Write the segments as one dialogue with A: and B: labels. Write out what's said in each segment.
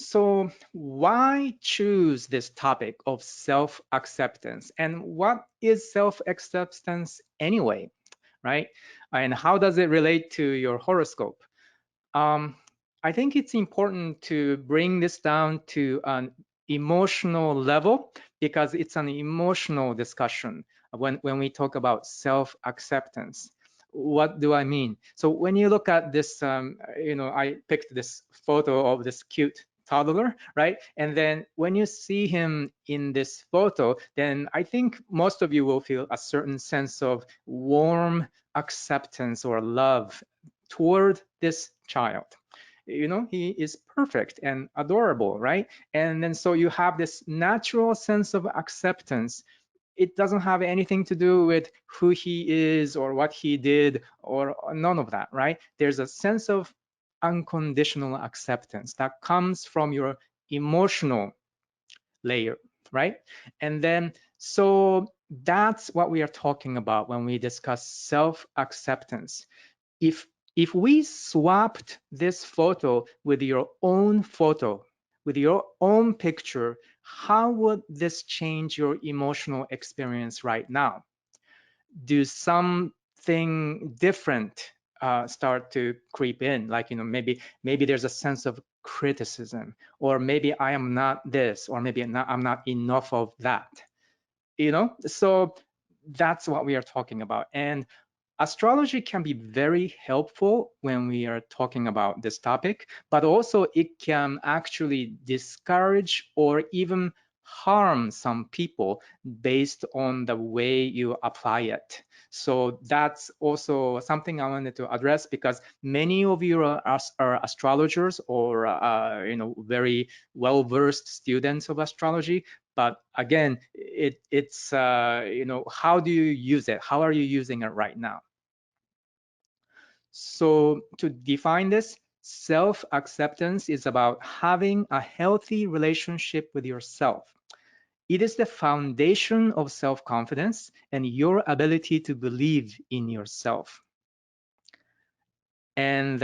A: So why choose this topic of self-acceptance? And what is self-acceptance anyway, right? And how does it relate to your horoscope? Um, I think it's important to bring this down to an emotional level because it's an emotional discussion when we talk about self-acceptance. What do I mean? So when you look at this, I picked this photo of this cute toddler, right? And then when you see him in this photo, then I think most of you will feel a certain sense of warm acceptance or love toward this child. He is perfect and adorable, right? And then so you have this natural sense of acceptance. It doesn't have anything to do with who he is or what he did or none of that, right? There's a sense of unconditional acceptance that comes from your emotional layer, right? And then so that's what we are talking about when we discuss self-acceptance. If we swapped this photo with your own photo, with your own picture, how would this change your emotional experience right now? Do something different start to creep in? Like, maybe there's a sense of criticism, or maybe I am not this, or maybe I'm not enough of that. So that's what we are talking about. And astrology can be very helpful when we are talking about this topic, but also it can actually discourage or even harm some people based on the way you apply it. So that's also something I wanted to address because many of you are astrologers or very well-versed students of astrology. But again, it's how do you use it? How are you using it right now? So to define this, self-acceptance is about having a healthy relationship with yourself. It is the foundation of self-confidence and your ability to believe in yourself. And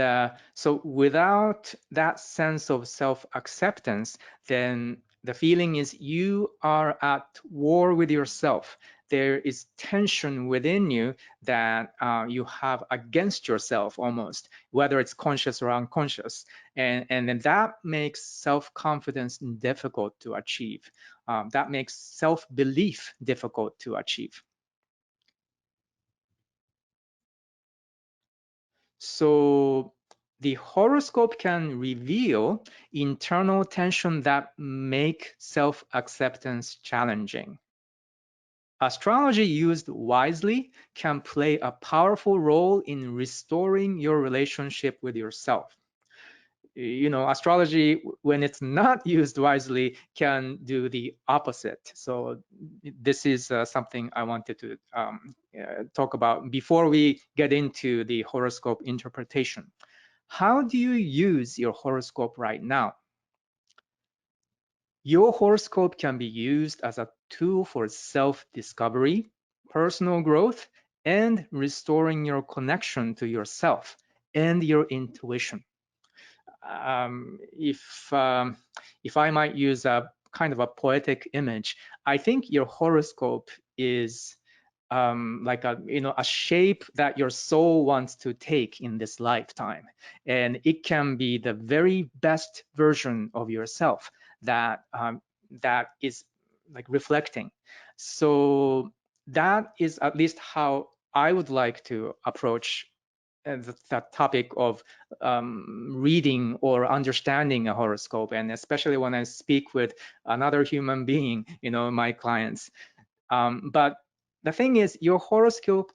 A: so without that sense of self-acceptance, then the feeling is you are at war with yourself. There is tension within you that you have against yourself almost, whether it's conscious or unconscious. And then that makes self-confidence difficult to achieve. That makes self-belief difficult to achieve. So the horoscope can reveal internal tension that make self-acceptance challenging. Astrology used wisely can play a powerful role in restoring your relationship with yourself. Astrology, when it's not used wisely, can do the opposite. So this is something I wanted to talk about before we get into the horoscope interpretation. How do you use your horoscope right now? Your horoscope can be used as a tool for self-discovery, personal growth, and restoring your connection to yourself and your intuition. If I might use a kind of a poetic image, I think your horoscope is like a shape that your soul wants to take in this lifetime, and it can be the very best version of yourself that is like reflecting. So that is at least how I would like to approach that topic of reading or understanding a horoscope, and especially when I speak with another human being, my clients. But the thing is, your horoscope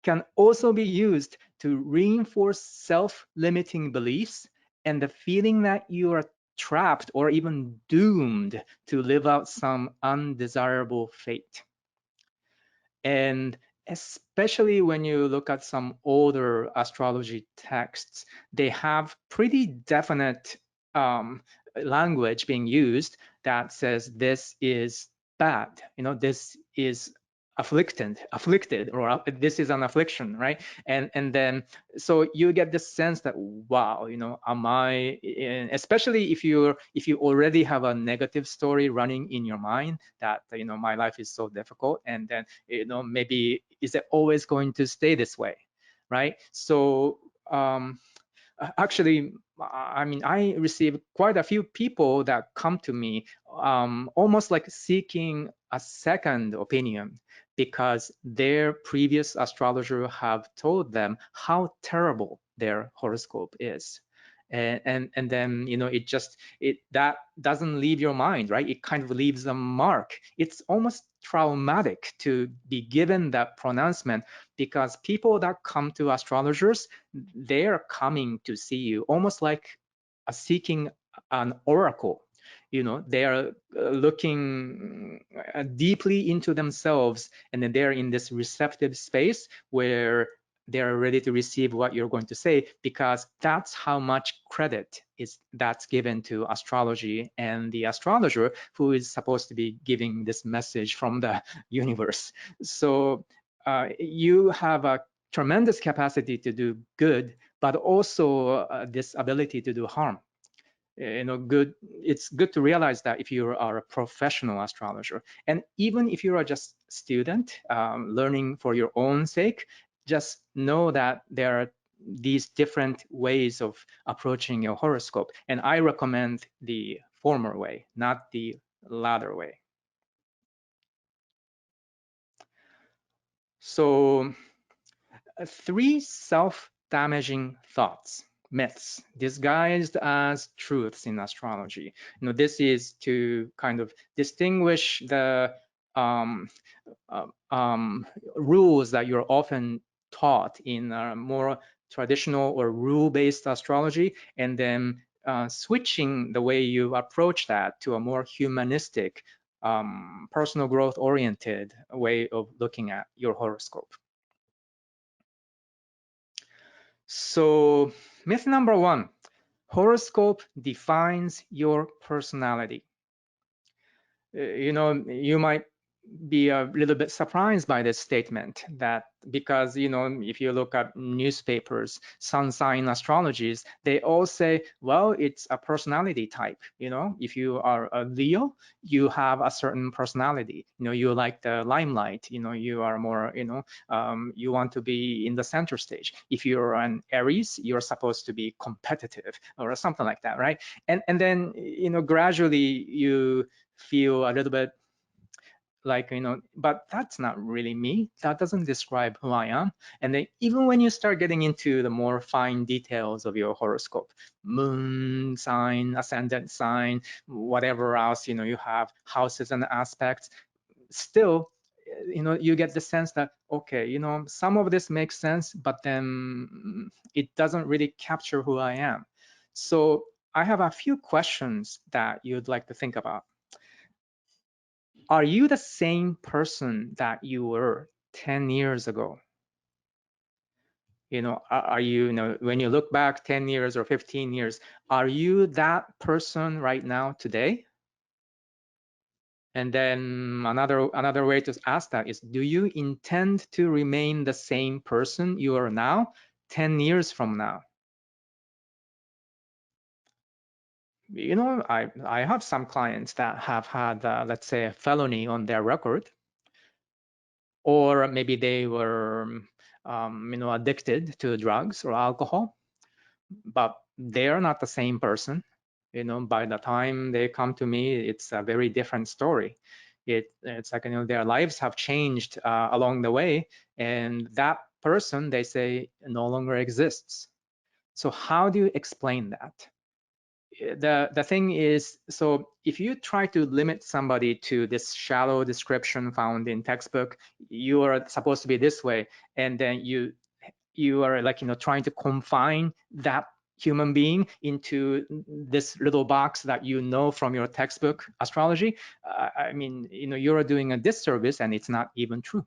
A: can also be used to reinforce self-limiting beliefs and the feeling that you are trapped or even doomed to live out some undesirable fate. And especially when you look at some older astrology texts, they have pretty definite language being used that says this is bad, this is afflicted, or this is an affliction, right? And then so you get this sense that, wow, am I, especially if you already have a negative story running in your mind that my life is so difficult, and then maybe is it always going to stay this way, right? So actually, I mean, I receive quite a few people that come to me almost like seeking a second opinion because their previous astrologer have told them how terrible their horoscope is. And then it that doesn't leave your mind, right? It kind of leaves a mark. It's almost traumatic to be given that pronouncement, because people that come to astrologers, they're coming to see you almost like seeking an oracle. They are looking deeply into themselves, and then they're in this receptive space where they're ready to receive what you're going to say, because that's how much credit is that's given to astrology and the astrologer who is supposed to be giving this message from the universe. So you have a tremendous capacity to do good, but also this ability to do harm. Good. It's good to realize that if you are a professional astrologer, and even if you are just student learning for your own sake, just know that there are these different ways of approaching your horoscope, and I recommend the former way, not the latter way. So 3 self-damaging thoughts, myths disguised as truths in astrology. This is to kind of distinguish the um, uh, rules that you're often taught in more traditional or rule-based astrology, and then switching the way you approach that to a more humanistic, personal growth-oriented way of looking at your horoscope. So myth number 1, horoscope defines your personality. You might be a little bit surprised by this statement, that because if you look at newspapers, sun sign astrologies, they all say, well, it's a personality type. If you are a Leo, you have a certain personality. You like the limelight. You are more, you want to be in the center stage. If you're an Aries, you're supposed to be competitive or something like that, right? And then gradually you feel a little bit like, but that's not really me. That doesn't describe who I am. And then even when you start getting into the more fine details of your horoscope, moon sign, ascendant sign, whatever else, you have houses and aspects, still, you get the sense that, okay, some of this makes sense, but then it doesn't really capture who I am. So I have a few questions that you'd like to think about. Are you the same person that you were 10 years ago? Are you, when you look back 10 years or 15 years, are you that person right now today? And then another way to ask that is, do you intend to remain the same person you are now 10 years from now? I have some clients that have had, let's say, a felony on their record, or maybe they were addicted to drugs or alcohol, but they're not the same person. By the time they come to me, it's a very different story. It's like, their lives have changed along the way, and that person, they say, no longer exists. So how do you explain that? The thing is, so if you try to limit somebody to this shallow description found in textbook, you are supposed to be this way, and then you are like, trying to confine that human being into this little box that from your textbook astrology. I mean, you're doing a disservice, and it's not even true.